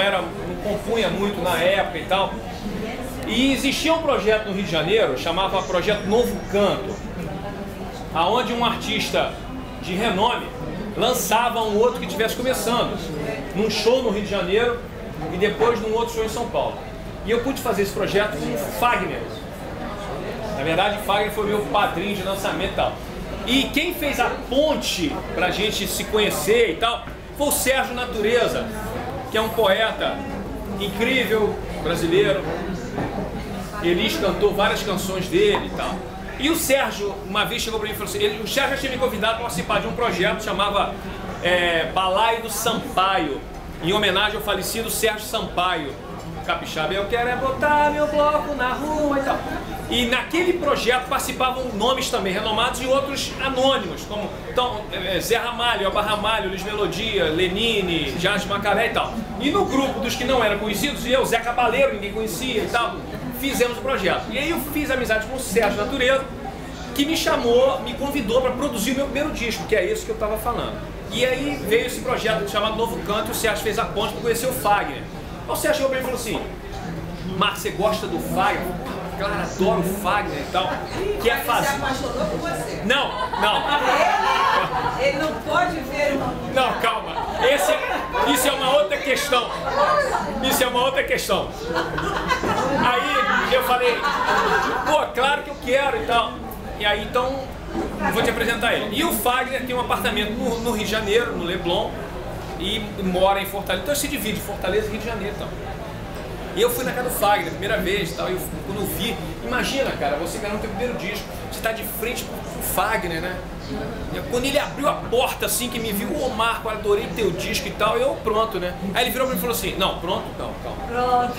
não compunha muito na época e tal. E existia um projeto no Rio de Janeiro, chamava Projeto Novo Canto, aonde um artista de renome lançava um outro que estivesse começando, num show no Rio de Janeiro e depois num outro show em São Paulo. E eu pude fazer esse projeto com o Fagner. Na verdade, o Fagner foi meu padrinho de lançamento e tal. E quem fez a ponte pra gente se conhecer e tal foi o Sérgio Natureza, que é um poeta incrível, brasileiro. Elis cantou várias canções dele e tal. E o Sérgio, uma vez chegou para mim e falou assim, o Sérgio já tinha me convidado para participar de um projeto que chamava Balaio do Sampaio, em homenagem ao falecido Sérgio Sampaio, capixaba. Eu quero botar meu bloco na rua e tal. E naquele projeto participavam nomes também renomados e outros anônimos, como Zé Ramalho, Elba Ramalho, Luiz Melodia, Lenine, Jazz Macaré e tal. E no grupo dos que não eram conhecidos, eu, Zé Cabaleiro, ninguém conhecia e tal, fizemos o projeto. E aí eu fiz amizade com o Sérgio Natureza, que me chamou, me convidou para produzir o meu primeiro disco, que é esse que eu estava falando. E aí veio esse projeto chamado Novo Canto e o Sérgio fez a ponte para conhecer o Fagner. O Sérgio chegou para mim e falou assim, Marcos, você gosta do Fagner? Claro, adoro o Fagner e tal. Quer fazer? Ele se apaixonou por você? Não. Ele não pode ver uma... Não, calma. Isso é uma outra questão. Isso é uma outra questão. Aí eu falei, pô, claro que eu quero e tal. E aí então, vou te apresentar ele. E o Fagner tem um apartamento no Rio de Janeiro, no Leblon, e mora em Fortaleza. Então se divide Fortaleza e Rio de Janeiro. Então. E eu fui na casa do Fagner, primeira vez e tal, e quando eu vi, imagina, cara, você ganhou o teu primeiro disco, você tá de frente pro Fagner, né? E quando ele abriu a porta assim, que me viu, ô Marco, adorei teu disco e tal, eu pronto, né? Aí ele virou pra mim e falou assim, não, pronto, calma. Pronto.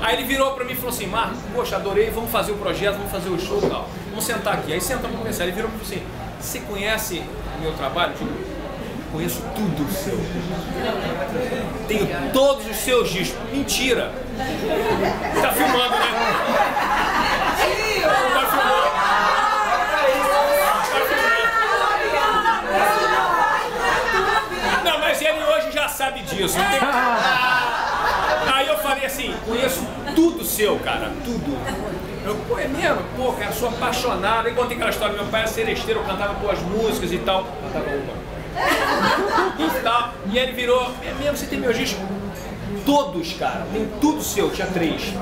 Aí ele virou pra mim e falou assim, Marco, poxa, adorei, vamos fazer o projeto, vamos fazer o show e tal, vamos sentar aqui. Aí sentamos pra conversar, ele virou pra mim e falou assim, você conhece o meu trabalho? Eu digo, conheço tudo seu. Tenho todos os seus discos. Mentira! Tá filmando, né? Tá filmando. Não, mas ele hoje já sabe disso. Aí eu falei assim, conheço tudo seu, cara. Tudo. Eu, pô, é mesmo? Pô, cara, sou apaixonado. Aí contei aquela história, meu pai era seresteiro, eu cantava tuas músicas e tal. Cantava uma. E aí ele virou, é mesmo, você tem meus discos? Todos, cara, tem tudo seu, tinha 3.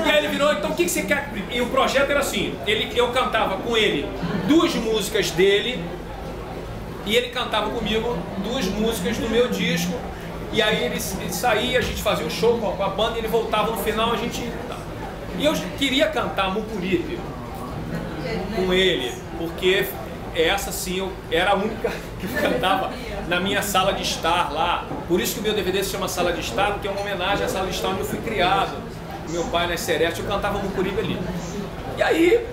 E aí ele virou, então o que você quer? E o projeto era assim, eu cantava com ele 2 músicas dele e ele cantava comigo 2 músicas do meu disco. E aí ele saía, a gente fazia um show com a banda e ele voltava no final, a gente... E eu queria cantar Mucuripe com ele, porque... Essa sim, eu era a única que cantava na minha sala de estar lá. Por isso que o meu DVD se chama Sala de Estar, porque é uma homenagem à sala de estar onde eu fui criado. Meu pai na Sereste, eu cantava Mucuripe ali. E aí,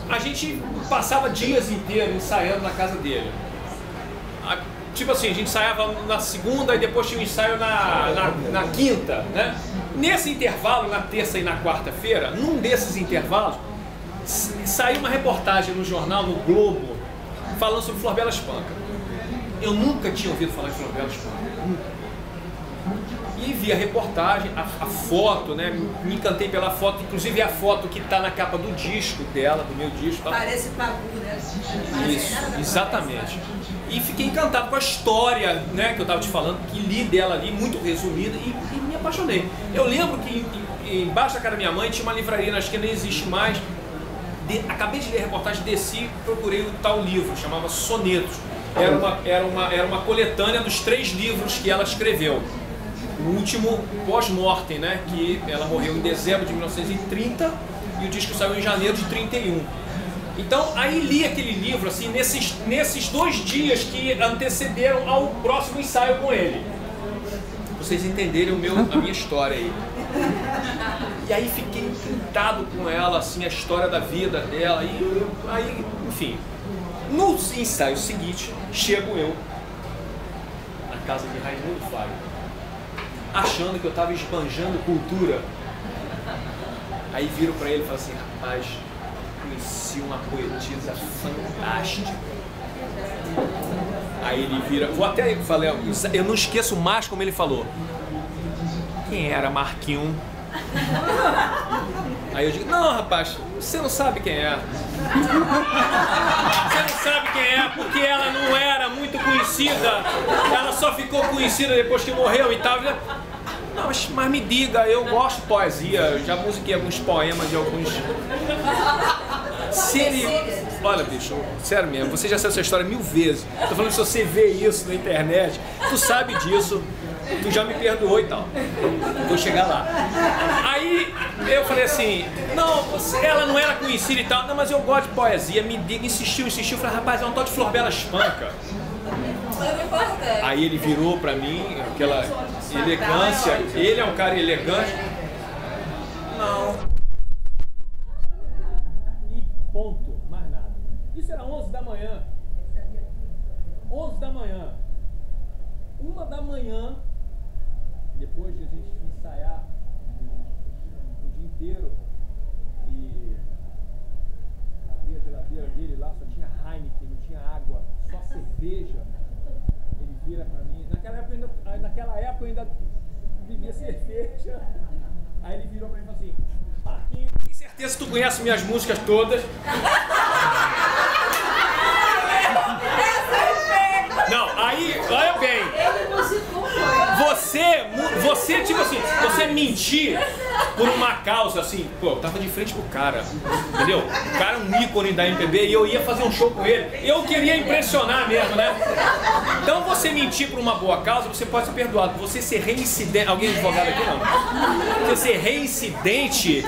a gente passava dias inteiros ensaiando na casa dele. Tipo assim, a gente ensaiava na segunda e depois tinha um ensaio na quinta, né? Nesse intervalo, na terça e na quarta-feira, num desses intervalos, saiu uma reportagem no jornal, no Globo, falando sobre Flor Bela Espanca. Eu nunca tinha ouvido falar de Flor Bela Espanca. Nunca. E vi a reportagem, a foto, né? Me encantei pela foto, inclusive a foto que está na capa do disco dela, do meu disco. Tá? Parece Pagu, né? Isso, exatamente. E fiquei encantado com a história, né, que eu estava te falando, que li dela ali, muito resumida, e me apaixonei. Eu lembro que embaixo da casa da minha mãe tinha uma livraria, acho que nem existe mais. Acabei de ler a reportagem, desci, procurei o tal livro, chamava Sonetos. Era uma coletânea dos 3 livros que ela escreveu. O último, pós-mortem, né? Que ela morreu em dezembro de 1930 e o disco saiu em janeiro de 31. Então, aí li aquele livro, assim, nesses 2 dias que antecederam ao próximo ensaio com ele. Pra vocês entenderem a minha história aí. E aí fiquei encantado com ela, assim, a história da vida dela. E aí, enfim, no ensaio seguinte, chego eu na casa de Raimundo Fagner, achando que eu estava esbanjando cultura. Aí viro para ele e falo assim, rapaz, conheci uma poetisa fantástica. Aí ele vira, vou até falar, eu não esqueço mais como ele falou. quem era Marquinhos? Aí eu digo, não, rapaz, você não sabe quem é. Você não sabe quem é porque ela não era muito conhecida. Ela só ficou conhecida depois que morreu e tal. Não, mas me diga, eu gosto de poesia, já musiquei alguns poemas de alguns... Se ele... Olha, bicho, sério mesmo, você já sabe essa história 1000 vezes. Tô falando, se você vê isso na internet, tu sabe disso, tu já me perdoou e tal. Vou chegar lá. Aí eu falei assim, não, ela não era conhecida e tal, não, mas eu gosto de poesia, me diga, insistiu, falei, rapaz, é um tal de Florbela Espanca. Aí ele virou pra mim, aquela elegância, ele é um cara elegante. Não. E ponto, mais nada. Isso era 11 da manhã. 11 da manhã. 1 da manhã, depois de a gente ensaiar o dia inteiro e abrir a geladeira dele lá, só tinha Heineken, não tinha água, só cerveja. Ele vira pra mim, naquela época eu ainda bebia cerveja. Aí ele virou pra mim e falou assim, Marquinhos, tem certeza que tu conhece minhas músicas todas? Não, aí, olha bem. Você, tipo assim, você mentir por uma causa assim, pô, eu tava de frente pro cara, entendeu? O cara é um ícone da MPB e eu ia fazer um show com ele. Eu queria impressionar mesmo, né? Então você mentir por uma boa causa, você pode ser perdoado. Você ser reincidente, alguém advogado aqui não? Você ser reincidente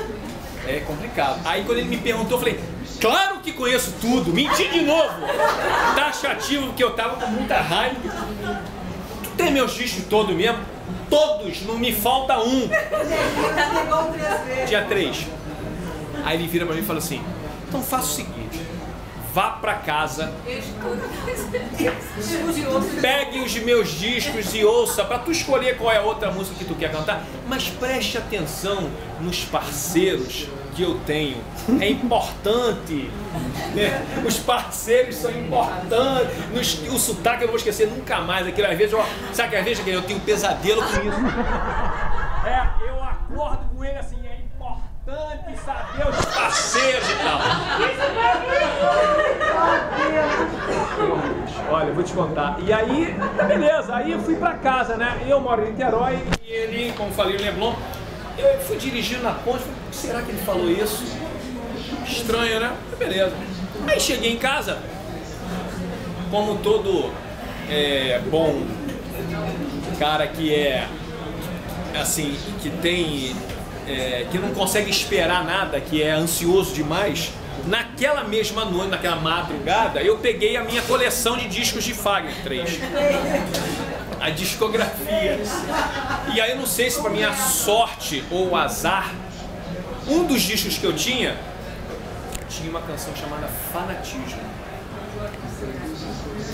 é complicado. Aí quando ele me perguntou, eu falei, claro que conheço tudo, menti de novo. Taxativo, porque eu tava com muita raiva. Tu tem meus discos todos mesmo? Todos, não me falta um. Dia 3. Aí ele vira pra mim e fala assim, então faça o seguinte, vá pra casa, pegue os meus discos e ouça, pra tu escolher qual é a outra música que tu quer cantar, mas preste atenção nos parceiros que eu tenho. É importante, né? Os parceiros são importantes. O sotaque eu não vou esquecer nunca mais. Aquilo, às vezes, sabe que às vezes eu tenho um pesadelo com isso. Eu acordo com ele assim, é importante saber os parceiros e tal. Olha, eu vou te contar. E aí, beleza, aí eu fui pra casa, né? Eu moro em Niterói e ele, como falei, o Leblon. Eu fui dirigindo na ponte, falei, será que ele falou isso? Estranho, né? Beleza. Aí cheguei em casa, como todo bom cara que é, assim, que tem, que não consegue esperar nada, que é ansioso demais, naquela mesma noite, naquela madrugada, eu peguei a minha coleção de discos de Fagner 3. A discografia. E aí eu não sei se para minha sorte ou azar, um dos discos que eu tinha uma canção chamada Fanatismo,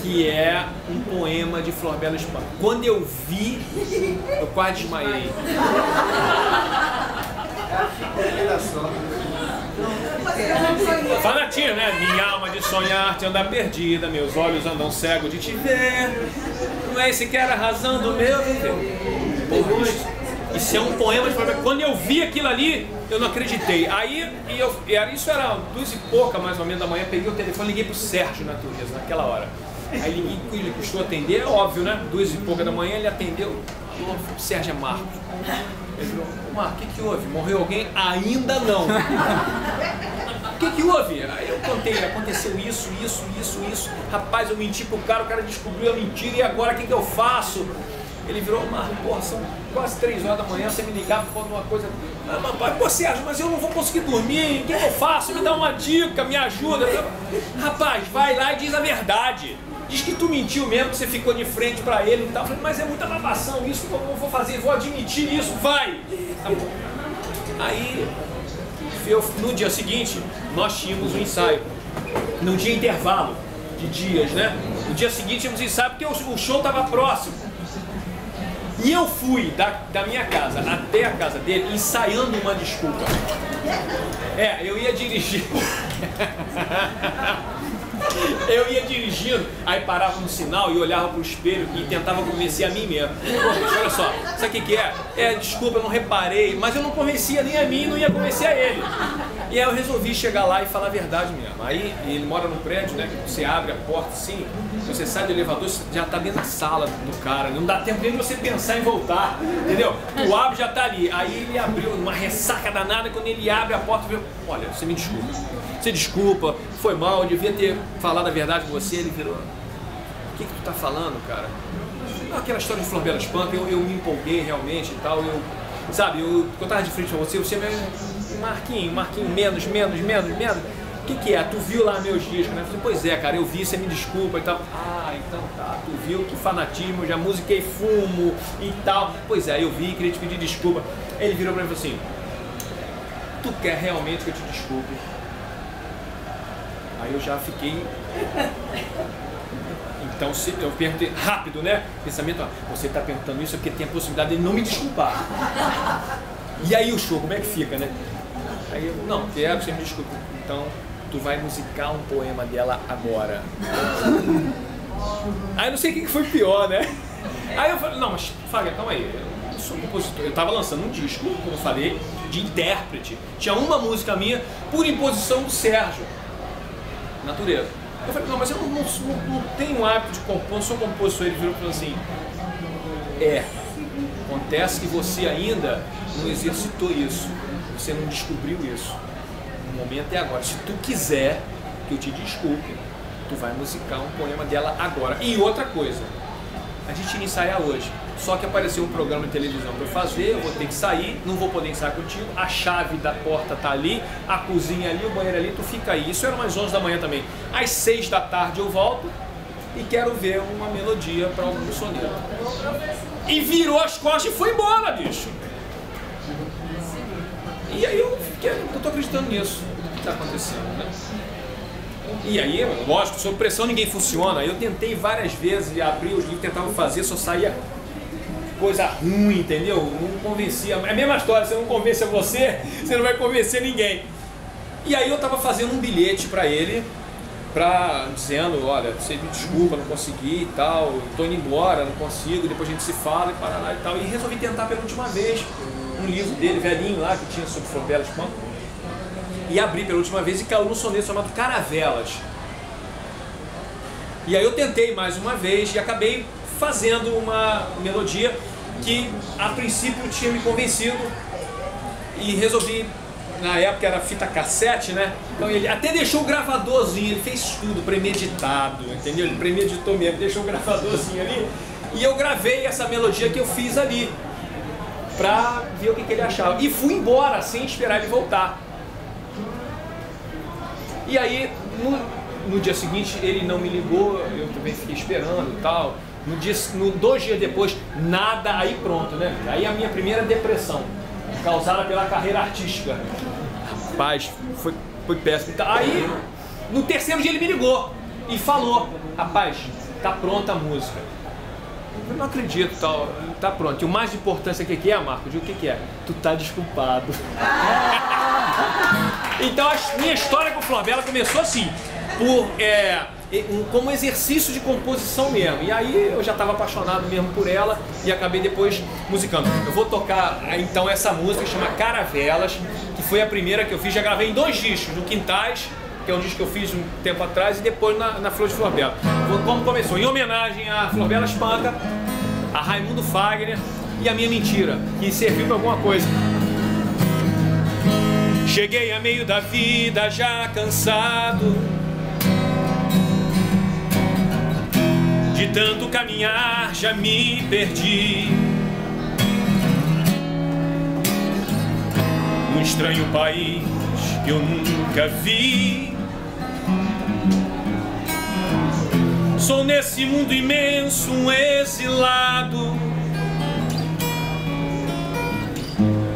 que é um poema de Florbela Espanca. Quando eu vi, eu quase desmaiei. Fanatismo, né? Minha alma de sonhar te anda perdida, meus olhos andam cegos de te ver. Não é esse que era a razão do meu viver. Isso é um poema de Florbela. Quando eu vi aquilo ali, eu não acreditei. Aí, isso era 2 e pouca mais ou menos da manhã, peguei o telefone e liguei pro Sérgio Natureza naquela hora. Aí liguei, ele custou atender, é óbvio, né? 2 e pouca da manhã, ele atendeu. Sérgio é Marcos. Ele falou, Marcos, o que houve? Morreu alguém? Ainda não. O que houve? Aí eu contei, aconteceu isso. Rapaz, eu menti pro cara, o cara descobriu a mentira, e agora o que eu faço? Ele virou, Marcos, porra, são quase 3 horas da manhã, você me ligava por uma coisa. Pô, Sérgio, mas eu não vou conseguir dormir, o que eu faço? Me dá uma dica, me ajuda. Rapaz, vai lá e diz a verdade. Diz que tu mentiu mesmo, que você ficou de frente pra ele e tal. Eu falei, mas é muita babação, isso que eu vou fazer, vou admitir isso, vai! Aí, no dia seguinte, nós tínhamos um ensaio. Não tinha intervalo de dias, né? No dia seguinte tínhamos ensaio porque o show estava próximo. E eu fui da minha casa até a casa dele ensaiando uma desculpa. Eu ia dirigir. Eu ia dirigindo, aí parava no sinal e olhava pro espelho e tentava convencer a mim mesmo. Pô, bicho, olha só, sabe o que é? Desculpa, eu não reparei, mas eu não convencia nem a mim e não ia convencer a ele. E aí eu resolvi chegar lá e falar a verdade mesmo. Aí ele mora num prédio, né, que você abre a porta assim, você sai do elevador, você já tá dentro da sala do cara, não dá tempo nem de você pensar em voltar, entendeu? O abre já tá ali. Aí ele abriu uma ressaca danada, quando ele abre a porta, viu, olha, você me desculpa. Você desculpa, foi mal, eu devia ter falado a verdade com você. Ele virou, o que tu tá falando, cara? Aquela história de Flor Bela Espanca, eu me empolguei realmente e tal, sabe, eu tava de frente com você me... Marquinho, menos. O que é? Tu viu lá meus discos, né? Eu falei, pois é, cara, eu vi, você me desculpa e tal. Ah, então tá, tu viu que fanatismo, eu já musiquei fumo e tal. Pois é, eu vi, queria te pedir desculpa. Ele virou pra mim e falou assim, tu quer realmente que eu te desculpe? Aí eu já fiquei... Então eu perguntei, rápido, né? Pensamento, ó, você tá perguntando isso porque tem a possibilidade de ele não me desculpar. E aí o show, como é que fica, né? Aí eu, não, quero que você me desculpe. Então, tu vai musicar um poema dela agora. Aí eu não sei o que foi pior, né? Aí eu falei, não, mas Fagner, calma aí, eu sou compositor. Eu tava lançando um disco, como eu falei, de intérprete. Tinha uma música minha por imposição do Sérgio. Natureza. Eu falei, não, mas eu não tenho o hábito de compor, não sou compositor. Ele virou e falou assim, acontece que você ainda não exercitou isso, você não descobriu isso. O momento é agora. Se tu quiser que eu te desculpe, tu vai musicar um poema dela agora. E outra coisa, a gente ia ensaiar hoje, só que apareceu um programa de televisão para eu fazer, eu vou ter que sair, não vou poder ensaiar contigo, a chave da porta tá ali, a cozinha ali, o banheiro ali, tu fica aí. Isso era umas 11 da manhã também. Às 6 da tarde eu volto e quero ver uma melodia para algum soneto. E virou as costas e foi embora, bicho. E aí eu tô acreditando nisso, o que está acontecendo, né? E aí, lógico, sob pressão ninguém funciona. Eu tentei várias vezes abrir os livros, tentava fazer, só saía coisa ruim, entendeu? Não convencia. É a mesma história, você não convence você, você não vai convencer ninguém. E aí eu tava fazendo um bilhete para ele, dizendo, olha, você me desculpa, não consegui e tal, tô indo embora, não consigo, depois a gente se fala e para lá e tal. E resolvi tentar pela última vez um livro dele, velhinho lá, que tinha sobre Flor Bela Espanca. E abri pela última vez e caiu num soneto chamado Caravelas. E aí eu tentei mais uma vez e acabei fazendo uma melodia que a princípio tinha me convencido e resolvi, na época era fita cassete, né? Então ele até deixou o gravadorzinho, ele fez tudo premeditado, entendeu? Ele premeditou mesmo, deixou o gravadorzinho ali e eu gravei essa melodia que eu fiz ali pra ver o que ele achava. E fui embora sem esperar ele voltar. E aí, no dia seguinte, ele não me ligou, eu também fiquei esperando e tal. 2 dias depois, nada, aí pronto, né? Aí a minha primeira depressão, causada pela carreira artística. Rapaz, foi péssimo. Aí, no 3º dia ele me ligou e falou, rapaz, tá pronta a música. Eu não acredito, tal, tá pronto. E o mais importante é o que é, Marco? O que é? Tu tá desculpado. Então a minha história com Flor Bela começou assim, como exercício de composição mesmo. E aí eu já estava apaixonado mesmo por ela e acabei depois musicando. Eu vou tocar então essa música que chama Caravelas, que foi a primeira que eu fiz, já gravei em 2 discos, no Quintais, que é um disco que eu fiz um tempo atrás, e depois na Flor de Flor Bela. Como começou? Em homenagem a Flor Bela Espanca, a Raimundo Fagner e a minha mentira, que serviu para alguma coisa. Cheguei a meio da vida já cansado de tanto caminhar, já me perdi num estranho país que eu nunca vi. Sou nesse mundo imenso um exilado,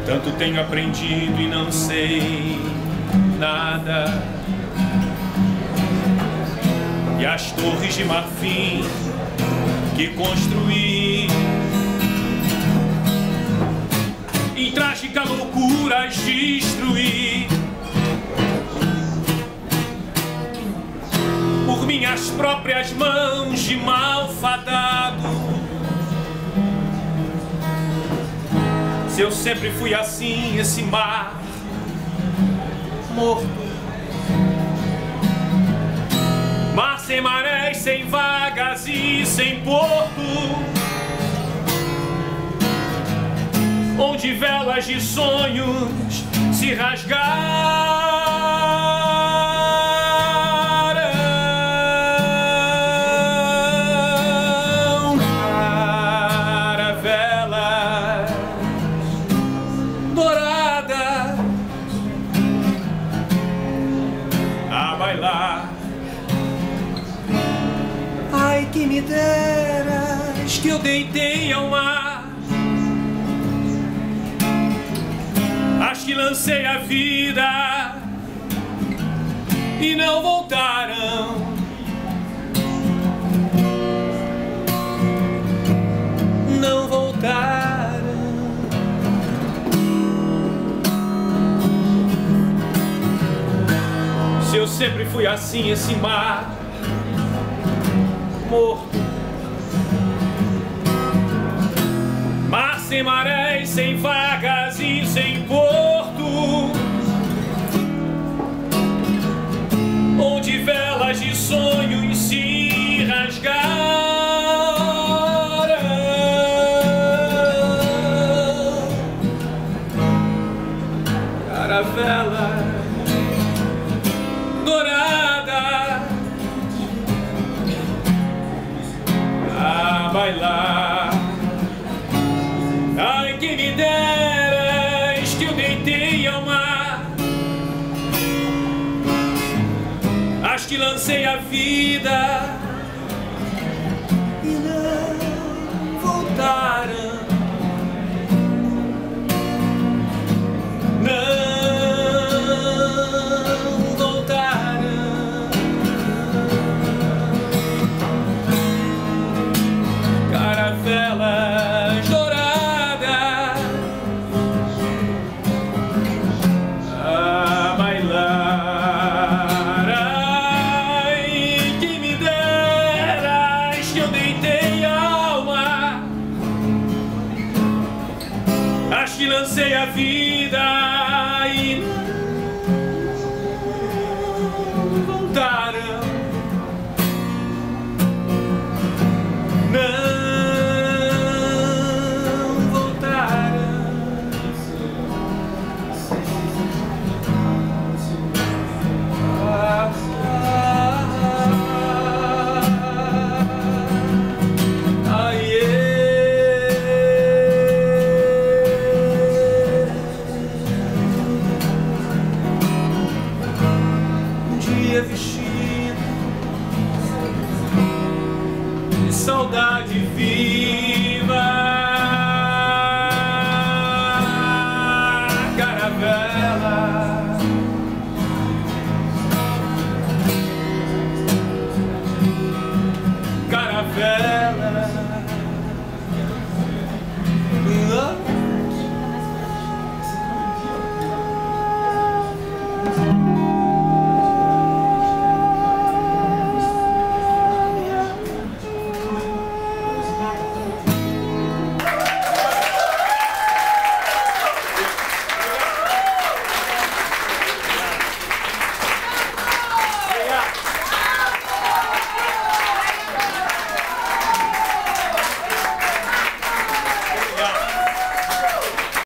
tanto tenho aprendido e não sei nada. E as torres de marfim que construí em trágica loucura as destruí. Por minhas próprias mãos de malfadado. Se eu sempre fui assim, esse mar morto, mar sem marés, sem vagas e sem porto, onde velas de sonhos se rasgaram, caravelas douradas a bailar. Ai, que me deras que eu deitei ao mar, as que lancei a vida e não voltaram. Não voltaram. Se eu sempre fui assim, esse mar morto, mar sem marés, sem vagas e sem porto, onde velas de sonhos se rasgaram, caravela dourada a bailar. Ai, que me deras que eu deitei ao mar, as que lancei a vida e não voltaram. Não voltaram. Caravelas douradas a bailar. Ai, que me deras que eu deitei ao mar, as que lancei a vida